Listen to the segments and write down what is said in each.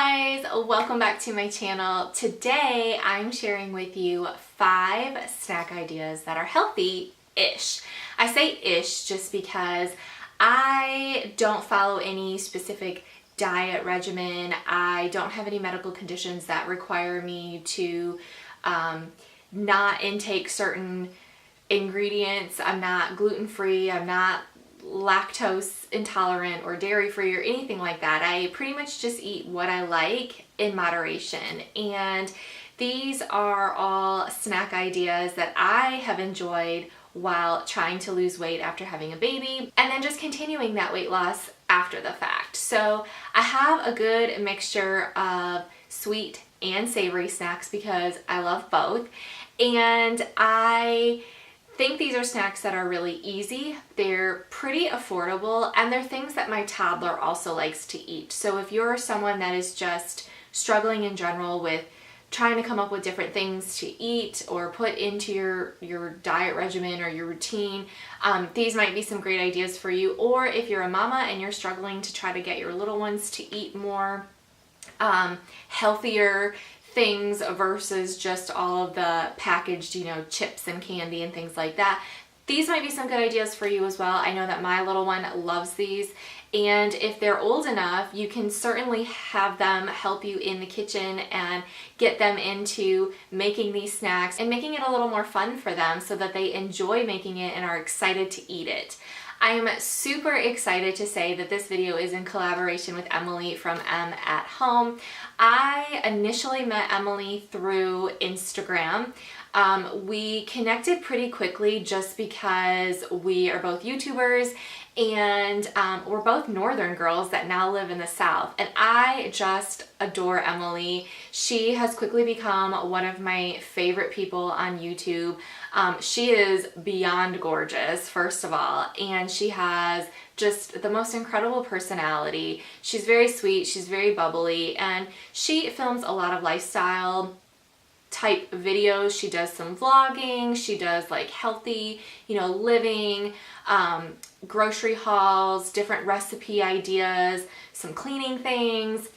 guys, welcome back to my channel. Today I'm sharing with you 5 snack ideas that are healthy-ish. I say ish just because I don't follow any specific diet regimen. I don't have any medical conditions that require me to not intake certain ingredients. I'm not gluten-free, I'm not lactose intolerant or dairy free or anything like that. I pretty much just eat what I like in moderation, and these are all snack ideas that I have enjoyed while trying to lose weight after having a baby and then just continuing that weight loss after the fact. So I have a good mixture of sweet and savory snacks because I love both, and I think these are snacks that are really easy, they're pretty affordable, and they're things that my toddler also likes to eat. So if you're someone that is just struggling in general with trying to come up with different things to eat or put into your diet regimen or your routine, these might be some great ideas for you. Or if you're a mama and you're struggling to try to get your little ones to eat more healthier things versus just all of the packaged, chips and candy and things like that, these might be some good ideas for you as well. I know that my little one loves these, and if they're old enough, you can certainly have them help you in the kitchen and get them into making these snacks and making it a little more fun for them so that they enjoy making it and are excited to eat it. I am super excited to say that this video is in collaboration with Emily from M at Home. I initially met Emily through Instagram. We connected pretty quickly just because we are both YouTubers and we're both northern girls that now live in the South, and I just adore Emily. She has quickly become one of my favorite people on YouTube. She is beyond gorgeous, first of all, and she has just the most incredible personality. She's very sweet, she's very bubbly, and she films a lot of lifestyle type videos. She does some vlogging, she does like healthy, living, grocery hauls, different recipe ideas, some cleaning things.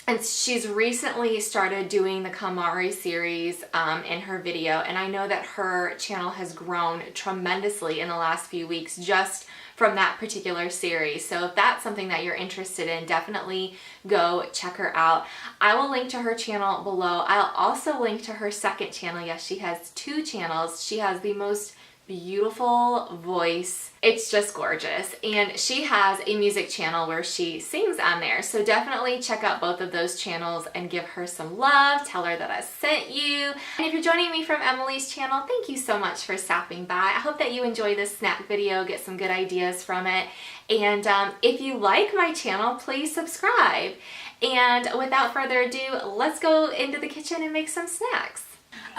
And she's recently started doing the KonMari series in her video, and I know that her channel has grown tremendously in the last few weeks just from that particular series. So if that's something that you're interested in, definitely go check her out. I will link to her channel below. I'll also link to her second channel. Yes, she has 2 channels. She has the most beautiful voice. It's just gorgeous. And she has a music channel where she sings on there. So definitely check out both of those channels and give her some love. Tell her that I sent you. And if you're joining me from Emily's channel, thank you so much for stopping by. I hope that you enjoy this snack video, get some good ideas from it. And if you like my channel, please subscribe. And without further ado, let's go into the kitchen and make some snacks.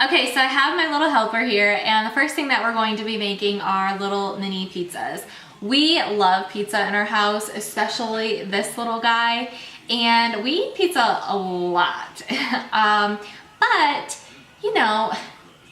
Okay, so I have my little helper here, and the first thing that we're going to be making are little mini pizzas. We love pizza in our house, especially this little guy, and we eat pizza a lot. But,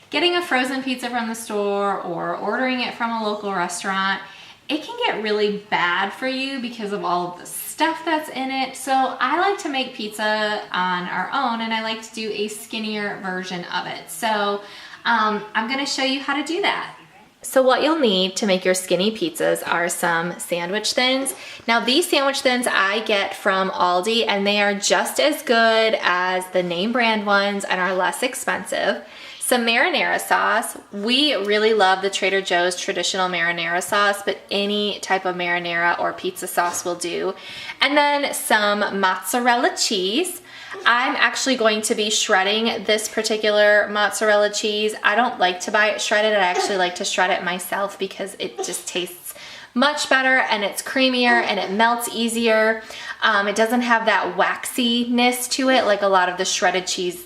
getting a frozen pizza from the store or ordering it from a local restaurant, it can get really bad for you because of all of the stuff that's in it. So I like to make pizza on our own, and I like to do a skinnier version of it. So I'm gonna show you how to do that. So what you'll need to make your skinny pizzas are some sandwich thins. Now these sandwich thins I get from Aldi, and they are just as good as the name brand ones and are less expensive. Some marinara sauce. We really love the Trader Joe's traditional marinara sauce, but any type of marinara or pizza sauce will do. And then some mozzarella cheese. I'm actually going to be shredding this particular mozzarella cheese. I don't like to buy it shredded. I actually like to shred it myself because it just tastes much better and it's creamier and it melts easier. It doesn't have that waxiness to it like a lot of the shredded cheese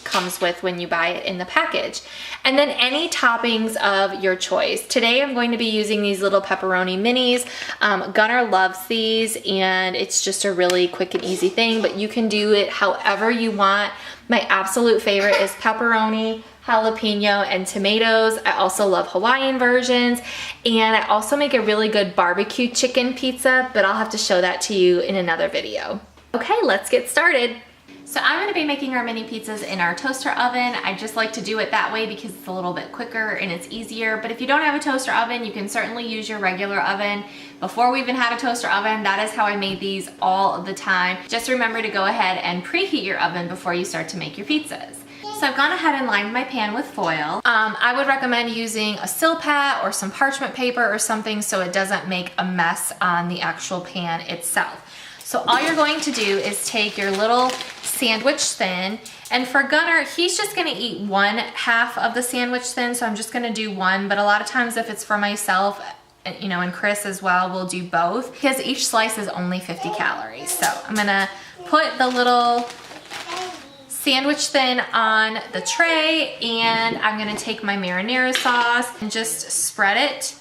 comes with when you buy it in the package. And then any toppings of your choice. Today I'm going to be using these little pepperoni minis. Gunnar loves these, and it's just a really quick and easy thing, but you can do it however you want. My absolute favorite is pepperoni, jalapeno, and tomatoes. I also love Hawaiian versions, and I also make a really good barbecue chicken pizza, but I'll have to show that to you in another video. Okay, let's get started. So I'm gonna be making our mini pizzas in our toaster oven. I just like to do it that way because it's a little bit quicker and it's easier. But if you don't have a toaster oven, you can certainly use your regular oven. Before we even had a toaster oven, that is how I made these all of the time. Just remember to go ahead and preheat your oven before you start to make your pizzas. So I've gone ahead and lined my pan with foil. I would recommend using a Silpat or some parchment paper or something so it doesn't make a mess on the actual pan itself. So all you're going to do is take your little sandwich thin, and for Gunner, he's just gonna eat 1/2 of the sandwich thin, so I'm just gonna do one, but a lot of times if it's for myself, you know, and Chris as well, we'll do both because each slice is only 50 calories. So I'm gonna put the little sandwich thin on the tray, and I'm gonna take my marinara sauce and just spread it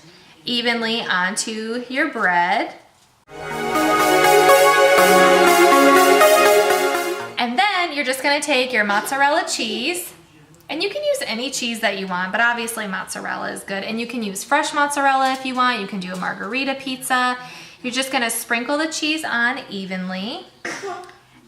evenly onto your bread. And then you're just gonna take your mozzarella cheese, and you can use any cheese that you want, but obviously mozzarella is good. And you can use fresh mozzarella if you want. You can do a margarita pizza. You're just gonna sprinkle the cheese on evenly.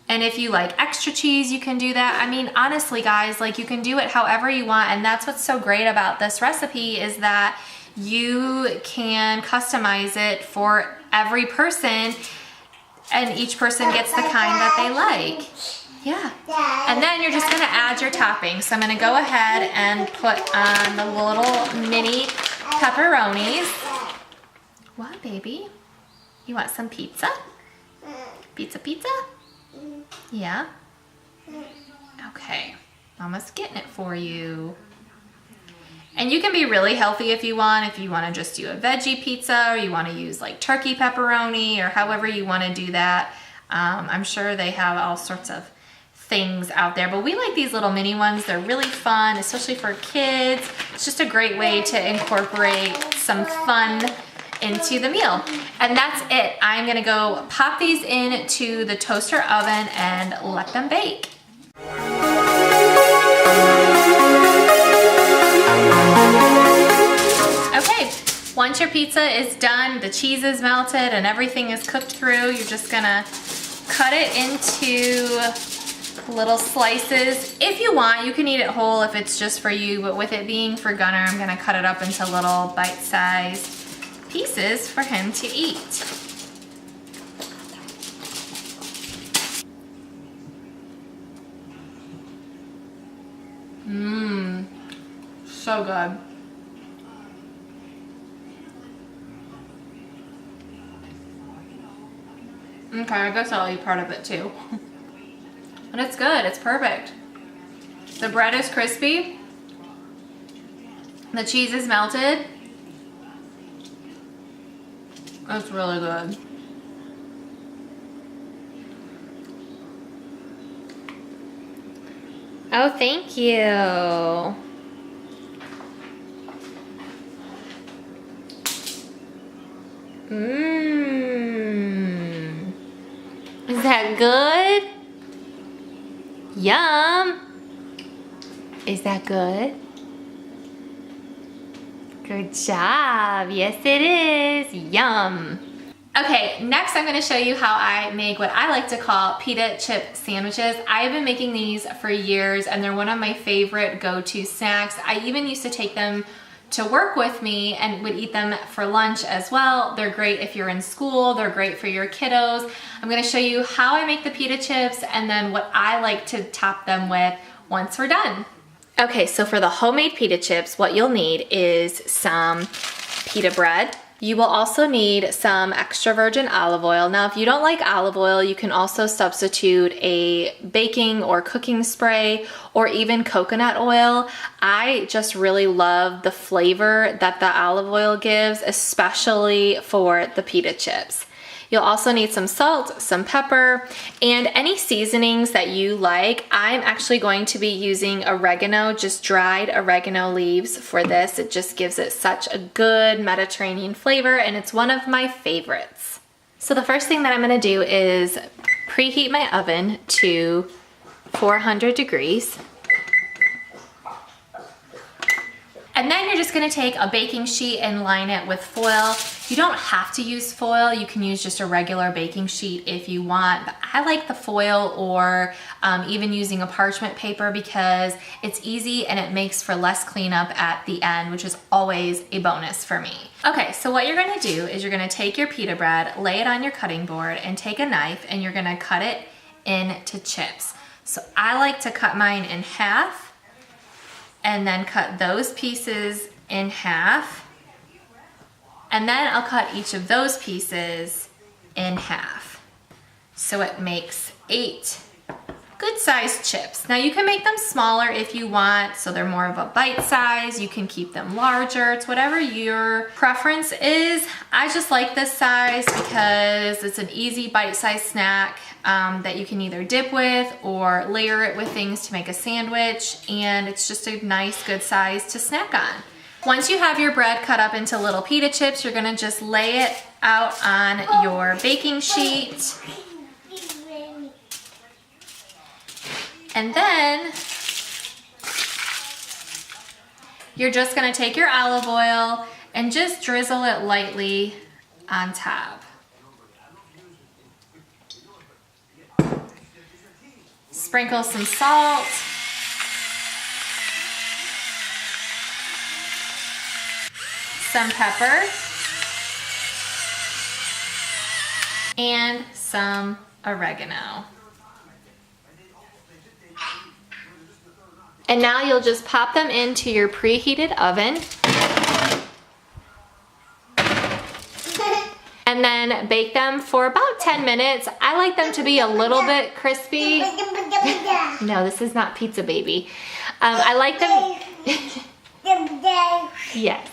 And if you like extra cheese, you can do that. I mean, honestly, guys, like you can do it however you want. And that's what's so great about this recipe is that you can customize it for every person, and each person gets the kind that they like. Yeah. And then you're just gonna add your toppings. So I'm gonna go ahead and put on the little mini pepperonis. What, baby? You want some pizza? Pizza? Yeah? Okay. Mama's getting it for you. And you can be really healthy if you want to just do a veggie pizza, or you want to use like turkey pepperoni, or however you want to do that. I'm sure they have all sorts of things out there, but we like these little mini ones. They're really fun, especially for kids. It's just a great way to incorporate some fun into the meal. And that's it. I'm gonna go pop these into the toaster oven and let them bake. Okay, once your pizza is done, the cheese is melted and everything is cooked through, you're just gonna cut it into little slices. If you want, you can eat it whole if it's just for you, but with it being for Gunner, I'm gonna cut it up into little bite-sized pieces for him to eat. Mmm, so good. Okay, I guess I'll eat part of it too. But it's good, it's perfect. The bread is crispy. The cheese is melted. It's really good. Oh, thank you. Mmm. Is that good? Yum. Is that good? Good job. Yes, it is. Yum. Okay, next I'm gonna show you how I make what I like to call pita chip sandwiches. I've been making these for years and they're one of my favorite go-to snacks. I even used to take them to work with me and would eat them for lunch as well. They're great if you're in school, they're great for your kiddos. I'm gonna show you how I make the pita chips and then what I like to top them with once we're done. Okay, so for the homemade pita chips, what you'll need is some pita bread. You will also need some extra virgin olive oil. Now, if you don't like olive oil, you can also substitute a baking or cooking spray or even coconut oil. I just really love the flavor that the olive oil gives, especially for the pita chips. You'll also need some salt, some pepper, and any seasonings that you like. I'm actually going to be using oregano, just dried oregano leaves for this. It just gives it such a good Mediterranean flavor, and it's one of my favorites. So the first thing that I'm gonna do is preheat my oven to 400 degrees. And then you're just gonna take a baking sheet and line it with foil. You don't have to use foil. You can use just a regular baking sheet if you want. But I like the foil, or even using a parchment paper, because it's easy and it makes for less cleanup at the end, which is always a bonus for me. Okay, so what you're gonna do is you're gonna take your pita bread, lay it on your cutting board, and take a knife and you're gonna cut it into chips. So I like to cut mine in half, and then cut those pieces in half. And then I'll cut each of those pieces in half. So it makes 8 good-sized chips. Now you can make them smaller if you want, so they're more of a bite size. You can keep them larger. It's whatever your preference is. I just like this size because it's an easy bite-sized snack that you can either dip with or layer it with things to make a sandwich, and it's just a nice, good size to snack on. Once you have your bread cut up into little pita chips, you're gonna just lay it out on your baking sheet. And then you're just gonna take your olive oil and just drizzle it lightly on top. Sprinkle some salt. Some pepper. And some oregano. And now you'll just pop them into your preheated oven. And then bake them for about 10 minutes. I like them to be a little bit crispy. No, this is not Pizza Baby. I like them. Yes.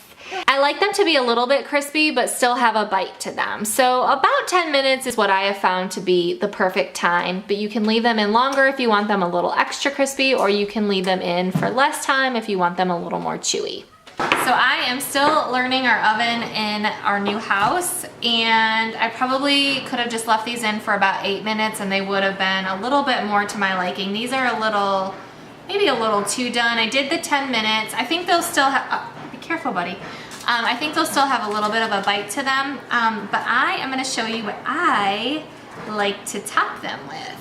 I like them to be a little bit crispy, but still have a bite to them. So about 10 minutes is what I have found to be the perfect time, but you can leave them in longer if you want them a little extra crispy, or you can leave them in for less time if you want them a little more chewy. So I am still learning our oven in our new house, and I probably could have just left these in for about 8 minutes and they would have been a little bit more to my liking. These are a little, maybe a little too done. I did the 10 minutes. I think they'll still have, oh, be careful, buddy. I think they'll still have a little bit of a bite to them, but I am gonna show you what I like to top them with.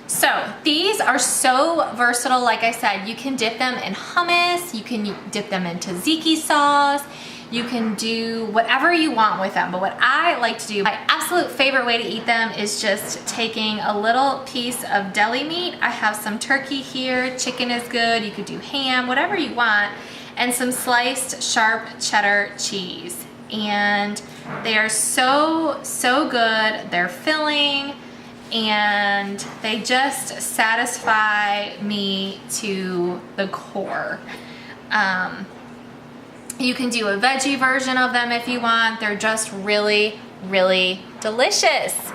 So these are so versatile. Like I said, you can dip them in hummus, you can dip them into tzatziki sauce, you can do whatever you want with them. But what I like to do, my absolute favorite way to eat them is just taking a little piece of deli meat. I have some turkey here, chicken is good, you could do ham, whatever you want, and some sliced sharp cheddar cheese. And they are so, so good. They're filling, and they just satisfy me to the core. You can do a veggie version of them if you want. They're just really, really delicious.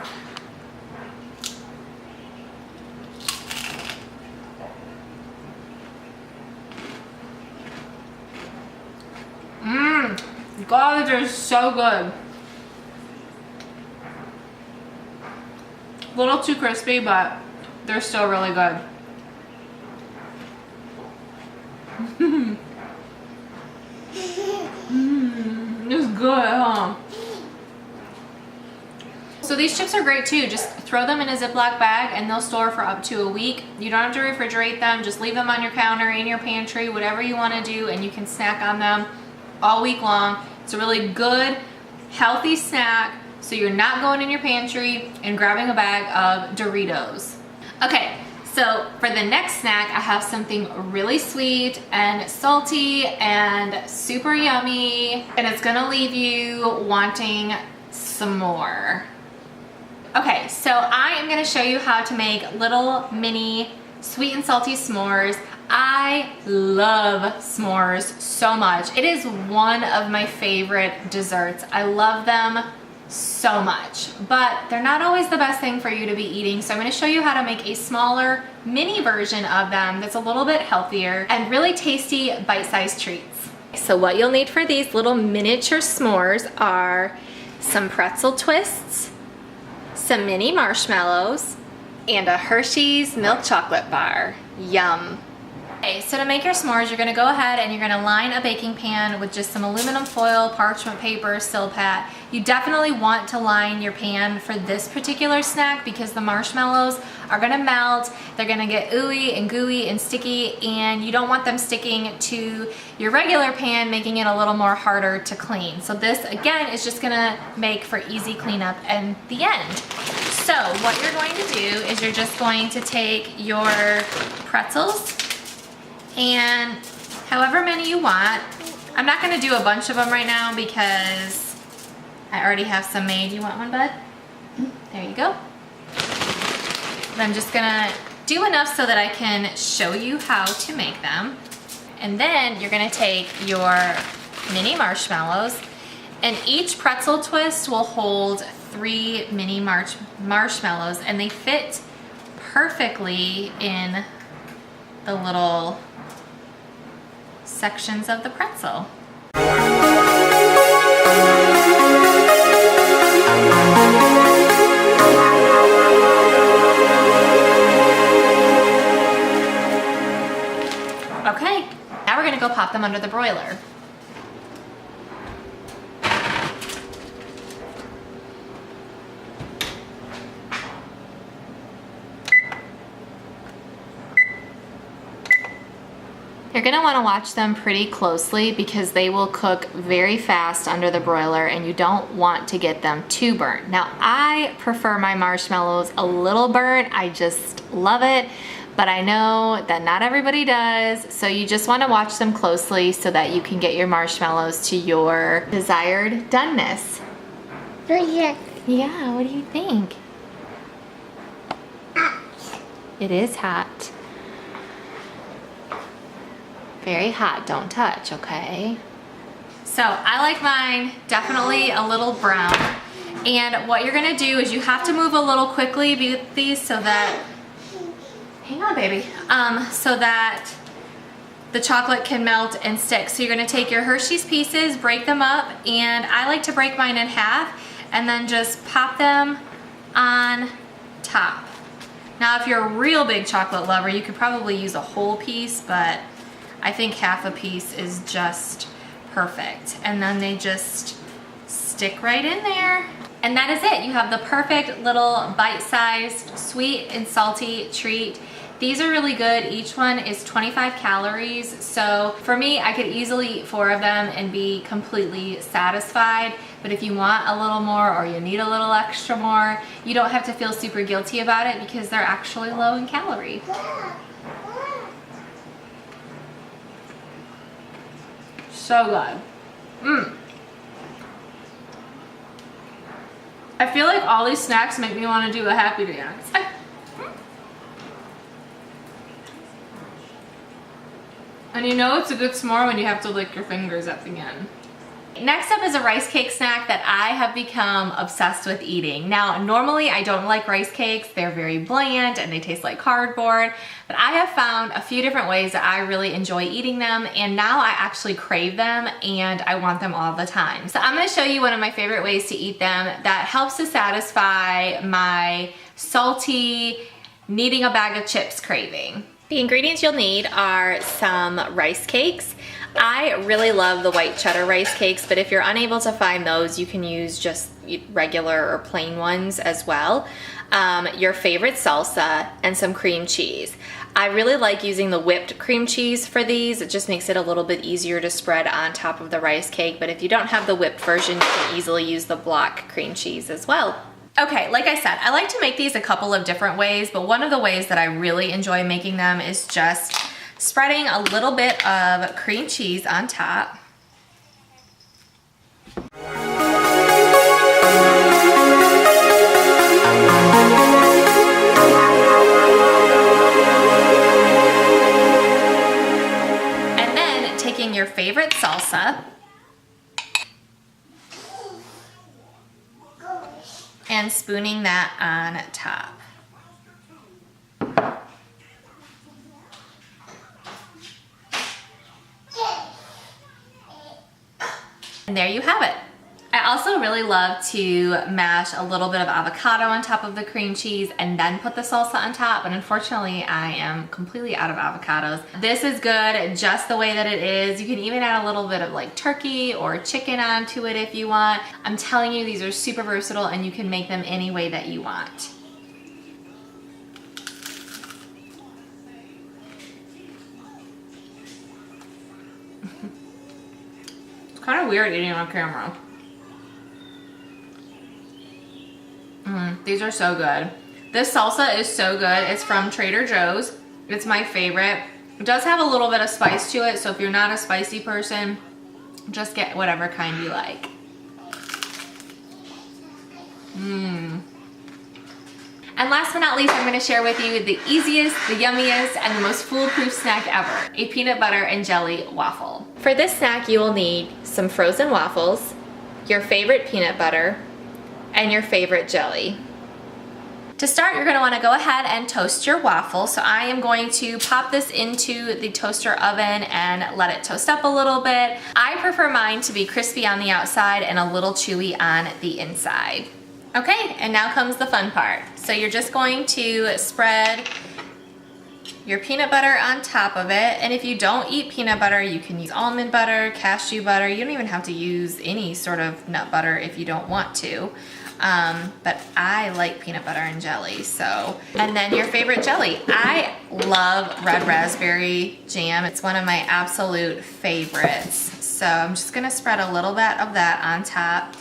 God, they're so good. A little too crispy, but they're still really good. It's good, huh? So these chips are great too. Just throw them in a Ziploc bag and they'll store for up to a week. You don't have to refrigerate them. Just leave them on your counter, in your pantry, whatever you want to do, and you can snack on them all week long. It's a really good, healthy snack, so you're not going in your pantry and grabbing a bag of Doritos. Okay, so for the next snack, I have something really sweet and salty and super yummy, and it's gonna leave you wanting some more. Okay, so I am gonna show you how to make little mini sweet and salty s'mores. I love s'mores so much. It is one of my favorite desserts. I love them so much, but they're not always the best thing for you to be eating. So I'm going to show you how to make a smaller mini version of them that's a little bit healthier and really tasty bite-sized treats. So what you'll need for these little miniature s'mores are some pretzel twists, some mini marshmallows, and a Hershey's milk chocolate bar. Yum. Okay, so to make your s'mores, you're gonna go ahead and you're gonna line a baking pan with just some aluminum foil, parchment paper, Silpat. You definitely want to line your pan for this particular snack because the marshmallows are gonna melt, they're gonna get ooey and gooey and sticky, and you don't want them sticking to your regular pan, making it a little more harder to clean. So this, again, is just gonna make for easy cleanup in the end. So what you're going to do is you're just going to take your pretzels, and however many you want. I'm not gonna do a bunch of them right now because I already have some made. You want one, bud? There you go. I'm just gonna do enough so that I can show you how to make them. And then you're gonna take your mini marshmallows, and each pretzel twist will hold 3 mini marshmallows, and they fit perfectly in the little sections of the pretzel. Okay, now we're gonna go pop them under the broiler. You're gonna wanna watch them pretty closely because they will cook very fast under the broiler and you don't want to get them too burnt. Now, I prefer my marshmallows a little burnt. I just love it, but I know that not everybody does. So you just wanna watch them closely so that you can get your marshmallows to your desired doneness. Yeah, what do you think? It is hot. Very hot, don't touch, okay? So I like mine definitely a little brown. And what you're gonna do is you have to move a little quickly with these so that, hang on baby, so that the chocolate can melt and stick. So you're gonna take your Hershey's Pieces, break them up, and I like to break mine in half and then just pop them on top. Now if you're a real big chocolate lover, you could probably use a whole piece, but I think half a piece is just perfect. And then they just stick right in there. And that is it. You have the perfect little bite-sized sweet and salty treat. These are really good. Each one is 25 calories. So for me, I could easily eat 4 of them and be completely satisfied. But if you want a little more or you need a little extra more, you don't have to feel super guilty about it because they're actually low in calorie. So good. I feel like all these snacks make me want to do a happy dance. And you know it's a good s'more when you have to lick your fingers at the end. Next up is a rice cake snack that I have become obsessed with eating. Now, normally I don't like rice cakes. They're very bland and they taste like cardboard, but I have found a few different ways that I really enjoy eating them, and now I actually crave them and I want them all the time. So I'm gonna show you one of my favorite ways to eat them that helps to satisfy my salty, needing a bag of chips craving. The ingredients you'll need are some rice cakes. I really love the white cheddar rice cakes, but if you're unable to find those, you can use just regular or plain ones as well. Your favorite salsa and some cream cheese. I really like using the whipped cream cheese for these. It just makes it a little bit easier to spread on top of the rice cake, but if you don't have the whipped version, you can easily use the block cream cheese as well. Okay, like I said, I like to make these a couple of different ways, but one of the ways that I really enjoy making them is just spreading a little bit of cream cheese on top. And then taking your favorite salsa and spooning that on top. And there you have it. I I also really love to mash a little bit of avocado on top of the cream cheese and then put the salsa on top, but unfortunately I am completely out of avocados. This is good just the way that it is. You can even add a little bit of like turkey or chicken onto it if you want. I'm telling you, these are super versatile and you can make them any way that you want. It's kind of weird eating on camera. These are so good. This salsa is so good. It's from Trader Joe's. It's my favorite. It does have a little bit of spice to it, so if you're not a spicy person, just get whatever kind you like. And last but not least, I'm going to share with you the easiest, the yummiest, and the most foolproof snack ever, a peanut butter and jelly waffle. For this snack, you will need some frozen waffles, your favorite peanut butter, and your favorite jelly. To start, you're going to want to go ahead and toast your waffle. So I am going to pop this into the toaster oven and let it toast up a little bit. I prefer mine to be crispy on the outside and a little chewy on the inside. Okay, and now comes the fun part. So you're just going to spread your peanut butter on top of it. And if you don't eat peanut butter, you can use almond butter, cashew butter. You don't even have to use any sort of nut butter if you don't want to. But I like peanut butter and jelly, so. And then your favorite jelly. I love red raspberry jam. It's one of my absolute favorites. So I'm just gonna spread a little bit of that on top.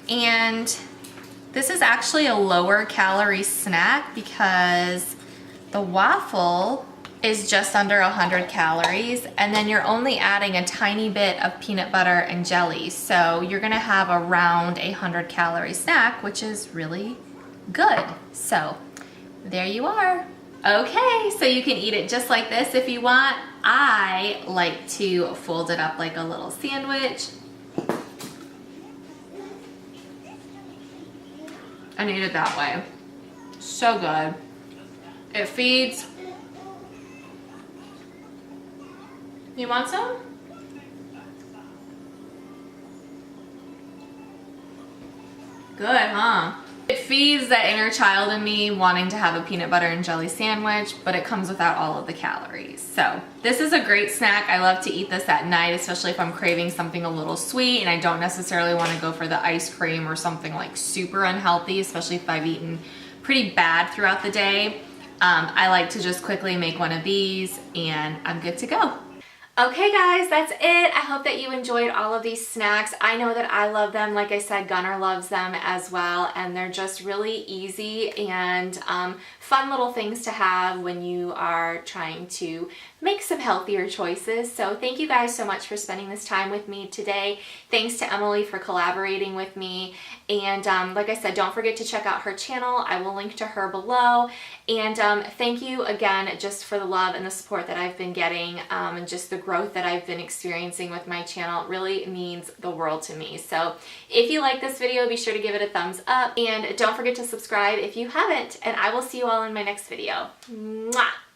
And this is actually a lower calorie snack because the waffle is just under 100 calories, and then you're only adding a tiny bit of peanut butter and jelly. So you're gonna have around 100 calorie snack, which is really good. So there you are. Okay, so you can eat it just like this if you want. I like to fold it up like a little sandwich and eat it that way. So good. It feeds. You want some? Good, huh? It feeds that inner child in me wanting to have a peanut butter and jelly sandwich, but it comes without all of the calories. So this is a great snack. I love to eat this at night, especially if I'm craving something a little sweet and I don't necessarily want to go for the ice cream or something like super unhealthy, especially if I've eaten pretty bad throughout the day. I like to just quickly make one of these and I'm good to go. Okay guys, that's it. I hope that you enjoyed all of these snacks. I know that I love them. Like I said, Gunnar loves them as well, and they're just really easy and fun little things to have when you are trying to make some healthier choices. So thank you guys so much for spending this time with me today. Thanks to Emily for collaborating with me. And like I said, don't forget to check out her channel. I will link to her below. And thank you again just for the love and the support that I've been getting and just the growth that I've been experiencing with my channel. It really means the world to me. So if you like this video, be sure to give it a thumbs up and don't forget to subscribe if you haven't, and I will see you all in my next video. Mwah!